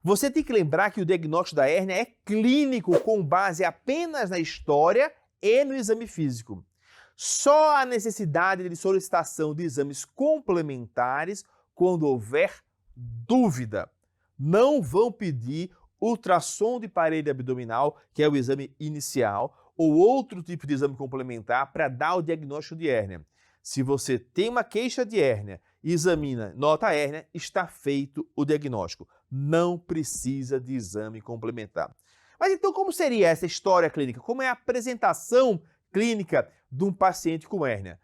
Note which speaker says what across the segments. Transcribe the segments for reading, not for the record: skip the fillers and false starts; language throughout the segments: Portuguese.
Speaker 1: Você tem que lembrar que o diagnóstico da hérnia é clínico com base apenas na história e no exame físico. Só a necessidade de solicitação de exames complementares quando houver dúvida. Não vão pedir ultrassom de parede abdominal, que é o exame inicial, ou outro tipo de exame complementar para dar o diagnóstico de hérnia. Se você tem uma queixa de hérnia, examina, nota a hérnia, está feito o diagnóstico. Não precisa de exame complementar. Mas então como seria essa história clínica? Como é a apresentação clínica de um paciente com hérnia?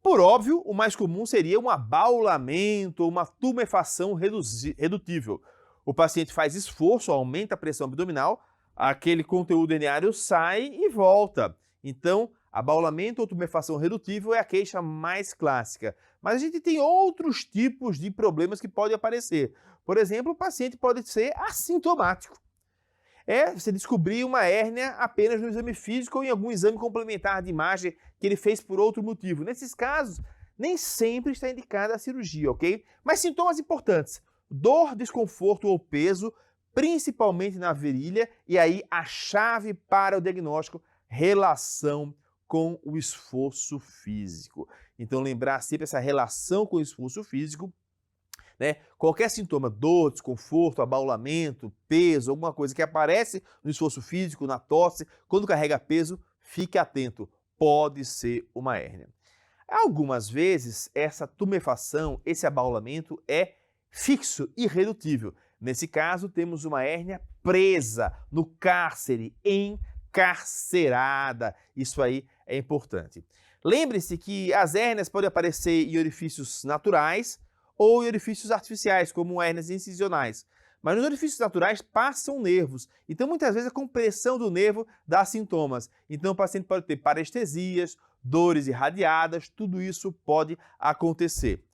Speaker 1: Por óbvio, o mais comum seria um abaulamento ou uma tumefação redutível. O paciente faz esforço, aumenta a pressão abdominal, aquele conteúdo herniário sai e volta. Então, abaulamento ou tumefação redutível é a queixa mais clássica. Mas a gente tem outros tipos de problemas que podem aparecer. Por exemplo, o paciente pode ser assintomático. Você descobrir uma hérnia apenas no exame físico ou em algum exame complementar de imagem que ele fez por outro motivo. Nesses casos, nem sempre está indicada a cirurgia, ok? Mas sintomas importantes: dor, desconforto ou peso, principalmente na virilha, e aí a chave para o diagnóstico, relação com o esforço físico. Então lembrar sempre essa relação com o esforço físico, né? Qualquer sintoma, dor, desconforto, abaulamento, peso, alguma coisa que aparece no esforço físico, na tosse, quando carrega peso, fique atento, pode ser uma hérnia. Algumas vezes essa tumefação, esse abaulamento é fixo, irredutível. Nesse caso, temos uma hérnia presa no cárcere, encarcerada. Isso aí é importante. Lembre-se que as hérnias podem aparecer em orifícios naturais ou em orifícios artificiais, como hérnias incisionais. Mas nos orifícios naturais passam nervos. Então, muitas vezes, a compressão do nervo dá sintomas. Então, o paciente pode ter parestesias, dores irradiadas, tudo isso pode acontecer.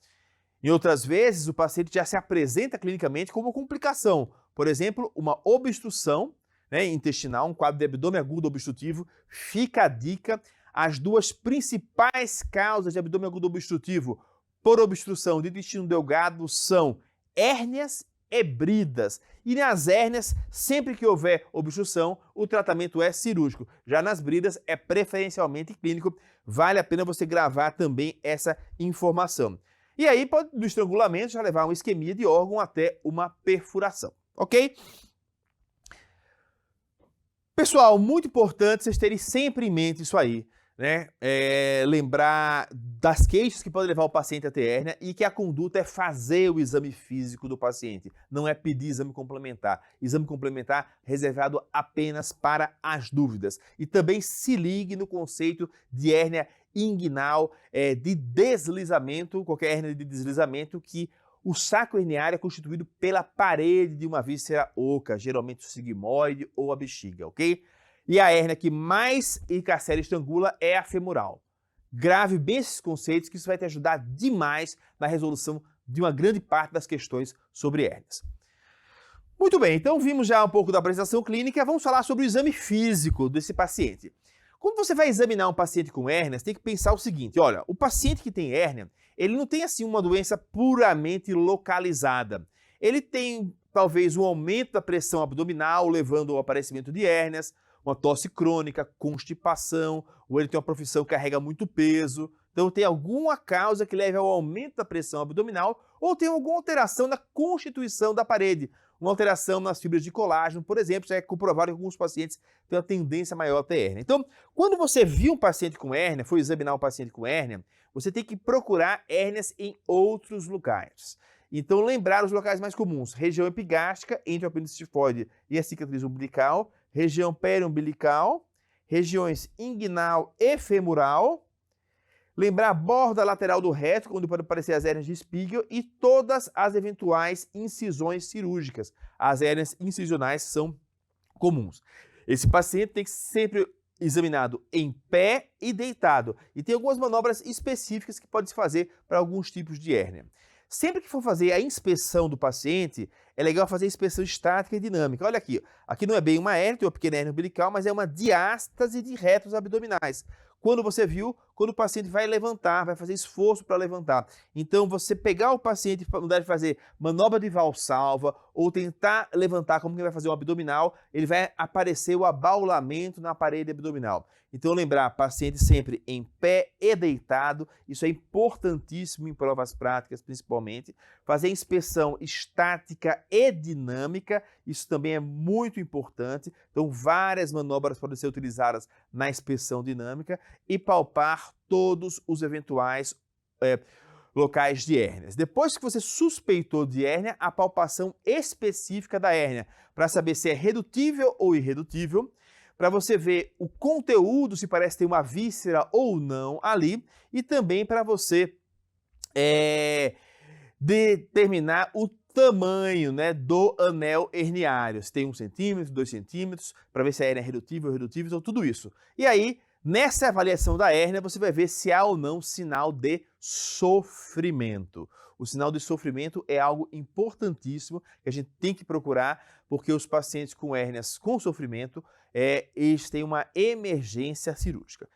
Speaker 1: Em outras vezes, o paciente já se apresenta clinicamente como complicação. Por exemplo, uma obstrução, intestinal, um quadro de abdômen agudo obstrutivo. Fica a dica: as duas principais causas de abdômen agudo obstrutivo por obstrução de intestino delgado são hérnias e bridas. E nas hérnias, sempre que houver obstrução, o tratamento é cirúrgico. Já nas bridas, é preferencialmente clínico. Vale a pena você gravar também essa informação. E aí, do estrangulamento, já levar uma isquemia de órgão até uma perfuração, ok? Pessoal, muito importante vocês terem sempre em mente isso aí, né? Lembrar das queixas que podem levar o paciente a ter hérnia e que a conduta é fazer o exame físico do paciente, não é pedir exame complementar. Exame complementar reservado apenas para as dúvidas. E também se ligue no conceito de hérnia inguinal, de deslizamento, qualquer hérnia de deslizamento, que o saco herniário é constituído pela parede de uma víscera oca, geralmente o sigmoide ou a bexiga, ok? E a hérnia que mais encarcera e estrangula é a femoral. Grave bem esses conceitos, que isso vai te ajudar demais na resolução de uma grande parte das questões sobre hérnias. Muito bem, então vimos já um pouco da apresentação clínica, vamos falar sobre o exame físico desse paciente. Quando você vai examinar um paciente com hérnia, você tem que pensar o seguinte: olha, o paciente que tem hérnia, ele não tem assim uma doença puramente localizada. Ele tem talvez um aumento da pressão abdominal, levando ao aparecimento de hérnias, uma tosse crônica, constipação, ou ele tem uma profissão que carrega muito peso. Então tem alguma causa que leve ao aumento da pressão abdominal, ou tem alguma alteração na constituição da parede, uma alteração nas fibras de colágeno, por exemplo. Já é comprovado que alguns pacientes têm uma tendência maior a ter hérnia. Então, quando você viu um paciente com hérnia, foi examinar um paciente com hérnia, você tem que procurar hérnias em outros lugares. Então, lembrar os locais mais comuns: região epigástrica, entre o apêndice tifoide e a cicatriz umbilical, região periumbilical, regiões inguinal e femoral. Lembrar a borda lateral do reto, onde pode aparecer as hérnias de Spiegel, e todas as eventuais incisões cirúrgicas. As hérnias incisionais são comuns. Esse paciente tem que ser sempre examinado em pé e deitado. E tem algumas manobras específicas que pode se fazer para alguns tipos de hérnia. Sempre que for fazer a inspeção do paciente, é legal fazer a inspeção estática e dinâmica. Olha aqui, aqui não é bem uma hérnia, tem uma pequena hérnia umbilical, mas é uma diástase de retos abdominais. quando você viu, quando o paciente vai levantar, vai fazer esforço para levantar. Então, você pegar o paciente, mudar de fazer manobra de valsalva ou tentar levantar como que vai fazer um abdominal, ele vai aparecer o abaulamento na parede abdominal. Então, lembrar, paciente sempre em pé e deitado, isso é importantíssimo em provas práticas, principalmente. Fazer inspeção estática e dinâmica, isso também é muito importante. Então, várias manobras podem ser utilizadas na inspeção dinâmica e palpar todos os eventuais locais de hérnias. Depois que você suspeitou de hérnia, a palpação específica da hérnia, para saber se é redutível ou irredutível, para você ver o conteúdo, se parece ter uma víscera ou não ali, e também para você determinar o tamanho, né, do anel herniário. Se tem 1 centímetro, 2 centímetros, para ver se a hérnia é redutível ou irredutível, então tudo isso. E aí, nessa avaliação da hérnia, você vai ver se há ou não sinal de sofrimento. O sinal de sofrimento é algo importantíssimo que a gente tem que procurar, porque os pacientes com hérnias com sofrimento, eles têm uma emergência cirúrgica.